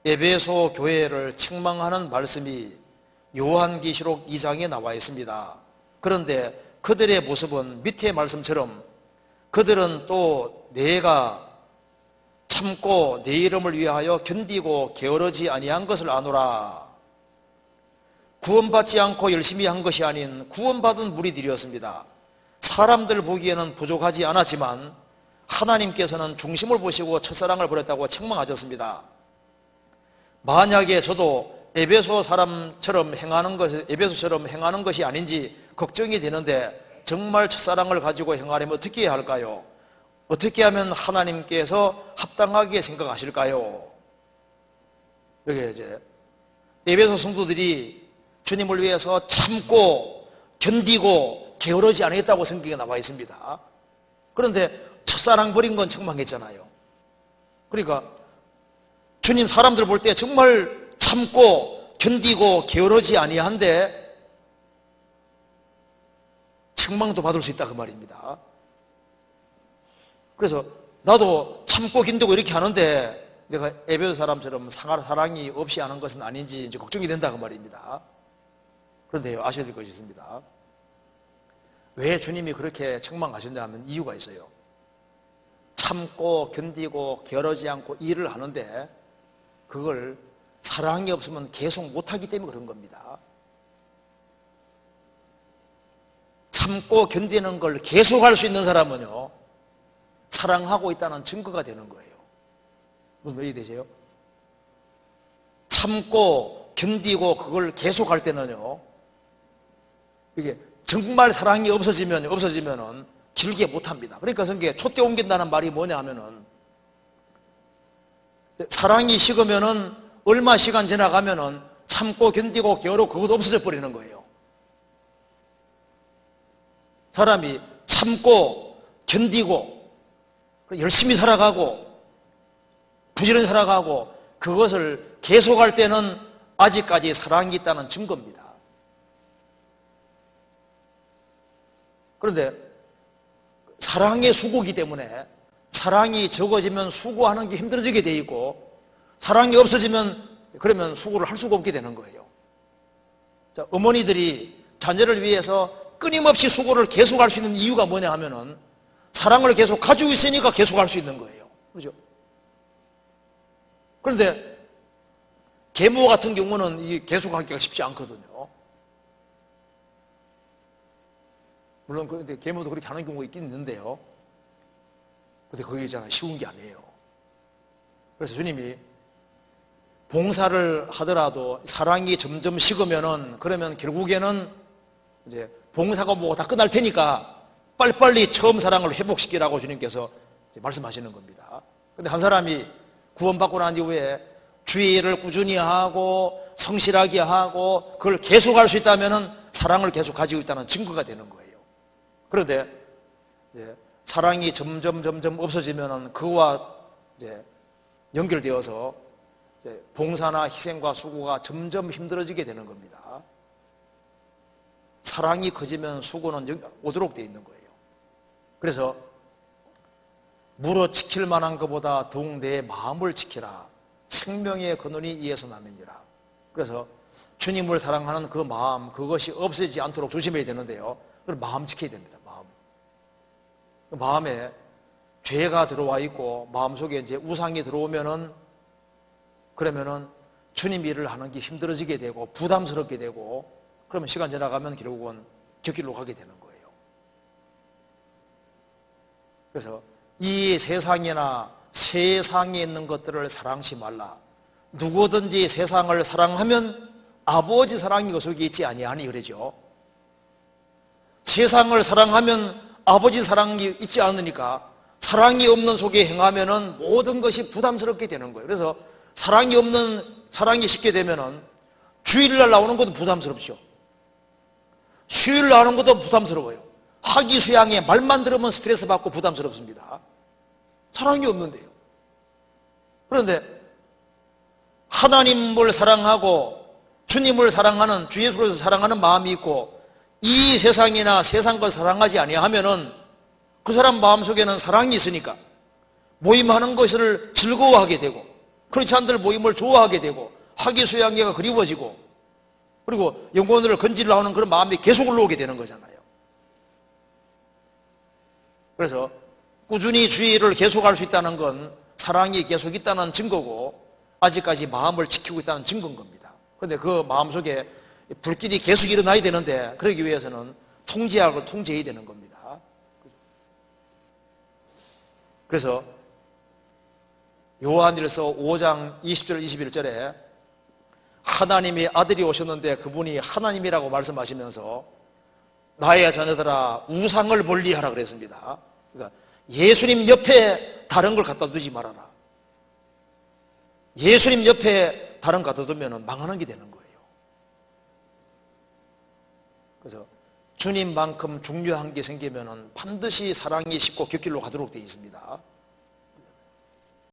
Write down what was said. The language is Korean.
에베소 교회를 책망하는 말씀이 요한계시록 2장에 나와 있습니다. 그런데 그들의 모습은 밑에 말씀처럼 그들은 또 내가 참고 내 이름을 위하여 견디고 게으르지 아니한 것을 아노라. 구원받지 않고 열심히 한 것이 아닌 구원받은 무리들이었습니다. 사람들 보기에는 부족하지 않았지만 하나님께서는 중심을 보시고 첫사랑을 버렸다고 책망하셨습니다. 만약에 저도 에베소처럼 행하는 것이 아닌지 걱정이 되는데 정말 첫사랑을 가지고 행하려면 어떻게 해야 할까요? 어떻게 하면 하나님께서 합당하게 생각하실까요? 여기 이제 에베소 성도들이 주님을 위해서 참고 견디고 게으르지 않았다고 성경에 나와 있습니다. 그런데 첫사랑 버린 건 책망했잖아요. 그러니까 주님 사람들 볼 때 정말 참고 견디고 게으르지 아니한데 책망도 받을 수 있다 그 말입니다. 그래서 나도 참고 견디고 이렇게 하는데 내가 에베소 사람처럼 사랑이 없이 하는 것은 아닌지 이제 걱정이 된다 그 말입니다. 그런데요, 아셔야 될 것이 있습니다. 왜 주님이 그렇게 책망하셨냐 하면 이유가 있어요. 참고 견디고 게으르지 않고 일을 하는데 그걸 사랑이 없으면 계속 못하기 때문에 그런 겁니다. 참고 견디는 걸 계속할 수 있는 사람은요, 사랑하고 있다는 증거가 되는 거예요. 무슨 말이 되세요? 참고 견디고 그걸 계속할 때는요, 이게 정말 사랑이 없어지면은 길게 못합니다. 그러니까 성경에 촛대 옮긴다는 말이 뭐냐 하면은 사랑이 식으면은 얼마 시간 지나가면은 참고 견디고 게으르고 그것도 없어져 버리는 거예요. 사람이 참고 견디고 열심히 살아가고 부지런히 살아가고 그것을 계속할 때는 아직까지 사랑이 있다는 증거입니다. 그런데 사랑의 수고이기 때문에 사랑이 적어지면 수고하는 게 힘들어지게 돼 있고 사랑이 없어지면 그러면 수고를 할 수가 없게 되는 거예요. 자, 어머니들이 자녀를 위해서 끊임없이 수고를 계속할 수 있는 이유가 뭐냐 하면은 사랑을 계속 가지고 있으니까 계속할 수 있는 거예요. 그렇죠? 그런데 계모 같은 경우는 이 계속하기가 쉽지 않거든요. 물론 근데 계모도 그렇게 하는 경우가 있긴 있는데요. 근데 그게 있잖아요, 쉬운 게 아니에요. 그래서 주님이 봉사를 하더라도 사랑이 점점 식으면은 그러면 결국에는 이제 봉사가 뭐고 다 끝날 테니까 빨리빨리 처음 사랑을 회복시키라고 주님께서 말씀하시는 겁니다. 근데 한 사람이 구원받고 난 이후에 주의 일을 꾸준히 하고 성실하게 하고 그걸 계속할 수 있다면은 사랑을 계속 가지고 있다는 증거가 되는 거예요. 그런데 이제 사랑이 점점 없어지면은 그와 이제 연결되어서 이제 봉사나 희생과 수고가 점점 힘들어지게 되는 겁니다. 사랑이 커지면 수고는 오도록 되어 있는 거예요. 그래서 물어 지킬 만한 것보다 더욱 내 마음을 지키라. 생명의 근원이 이에서 나면이라. 그래서 주님을 사랑하는 그 마음, 그것이 없어지지 않도록 조심해야 되는데요. 그걸 마음 지켜야 됩니다. 마음에 죄가 들어와 있고 마음속에 이제 우상이 들어오면은 그러면은 주님 일을 하는 게 힘들어지게 되고 부담스럽게 되고 그러면 시간 지나가면 결국은 곁길로 가게 되는 거예요. 그래서 이 세상이나 세상에 있는 것들을 사랑치 말라. 누구든지 세상을 사랑하면 아버지 사랑이 그 속에 있지 아니하니 그러죠. 세상을 사랑하면 아버지 사랑이 있지 않으니까 사랑이 없는 속에 행하면은 모든 것이 부담스럽게 되는 거예요. 그래서 사랑이 쉽게 되면은 주일날 나오는 것도 부담스럽죠. 수요일 나오는 것도 부담스러워요. 학위 수양에 말만 들으면 스트레스 받고 부담스럽습니다. 사랑이 없는데요. 그런데 하나님을 사랑하고 주님을 사랑하는 주 예수를 사랑하는 마음이 있고 이 세상이나 세상 걸 사랑하지 아니하면은 그 사람 마음속에는 사랑이 있으니까 모임하는 것을 즐거워하게 되고 크리스찬들 모임을 좋아하게 되고 학예수양계가 그리워지고 그리고 영혼을 건지려 하는 그런 마음이 계속 올라오게 되는 거잖아요. 그래서 꾸준히 주의를 계속할 수 있다는 건 사랑이 계속 있다는 증거고 아직까지 마음을 지키고 있다는 증거인 겁니다. 그런데 그 마음속에 불길이 계속 일어나야 되는데 그러기 위해서는 통제하고 통제해야 되는 겁니다. 그래서 요한일서 5장 20절 21절에 하나님의 아들이 오셨는데 그분이 하나님이라고 말씀하시면서 나의 자녀들아 우상을 멀리하라 그랬습니다. 그러니까 예수님 옆에 다른 걸 갖다 두지 말아라. 예수님 옆에 다른 거 갖다 두면 망하는 게 되는 거예요. 그래서 주님만큼 중요한 게 생기면 반드시 사랑이 쉽고 곁길로 가도록 되어 있습니다.